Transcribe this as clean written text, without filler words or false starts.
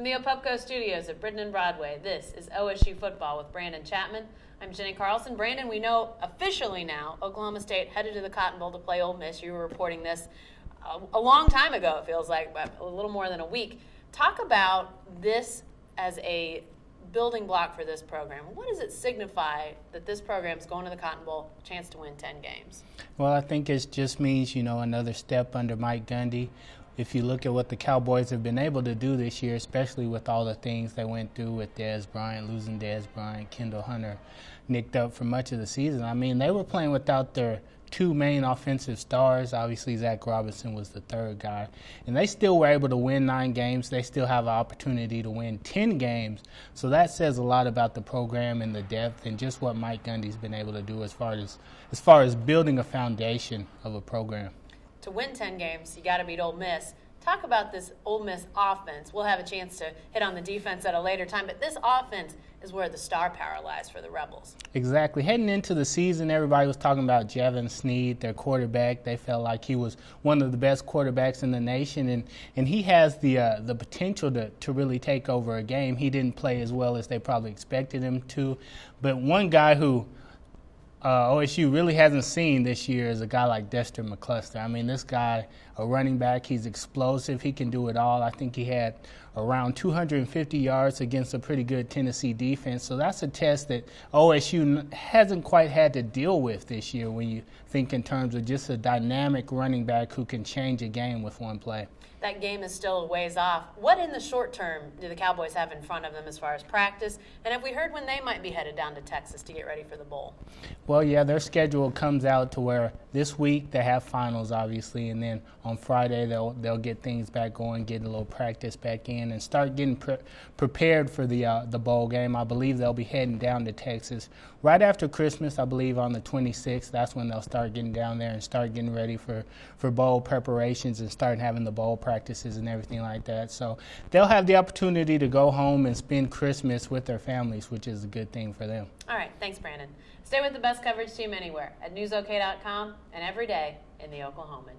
the Opupco studios at Britton and Broadway, this is OSU Football with Brandon Chatmon. I'm Jenni Carlson. Brandon, we know officially now Oklahoma State headed to the Cotton Bowl to play Ole Miss. You were reporting this a long time ago, it feels like, a little more than a week. Talk about this as a building block for this program. What does it signify that this program is going to the Cotton Bowl, chance to win 10 games? Well, I think it just means, another step under Mike Gundy. If you look at what the Cowboys have been able to do this year, especially with all the things they went through with Dez Bryant, losing Dez Bryant, Kendall Hunter nicked up for much of the season. I mean, they were playing without their two main offensive stars. Obviously, Zach Robinson was the third guy. And they still were able to win 9 games. They still have an opportunity to win 10 games. So that says a lot about the program and the depth and just what Mike Gundy's been able to do as far as building a foundation of a program. To win 10 games, you got to beat Ole Miss. Talk about this Ole Miss offense. We'll have a chance to hit on the defense at a later time, but this offense is where the star power lies for the Rebels. Exactly. Heading into the season, everybody was talking about Javon Sneed, their quarterback. They felt like he was one of the best quarterbacks in the nation, and he has the potential to really take over a game. He didn't play as well as they probably expected him to, but one guy who OSU really hasn't seen this year is a guy like Dexter McCluster. I mean, this guy, a running back, he's explosive. He can do it all. I think he had around 250 yards against a pretty good Tennessee defense. So that's a test that OSU hasn't quite had to deal with this year when you think in terms of just a dynamic running back who can change a game with one play. That game is still a ways off. What in the short term do the Cowboys have in front of them as far as practice? And have we heard when they might be headed down to Texas to get ready for the bowl? Well, yeah, their schedule comes out to where this week they have finals, obviously, and then on Friday they'll get things back going, get a little practice back in, and start getting prepared for the bowl game. I believe they'll be heading down to Texas right after Christmas. I believe on the 26th. That's when they'll start getting down there and start getting ready for bowl preparations and start having the bowl practices and everything like that. So they'll have the opportunity to go home and spend Christmas with their families, which is a good thing for them. All right, thanks, Brandon. Stay with the best coverage team anywhere at newsok.com and every day in the Oklahoman.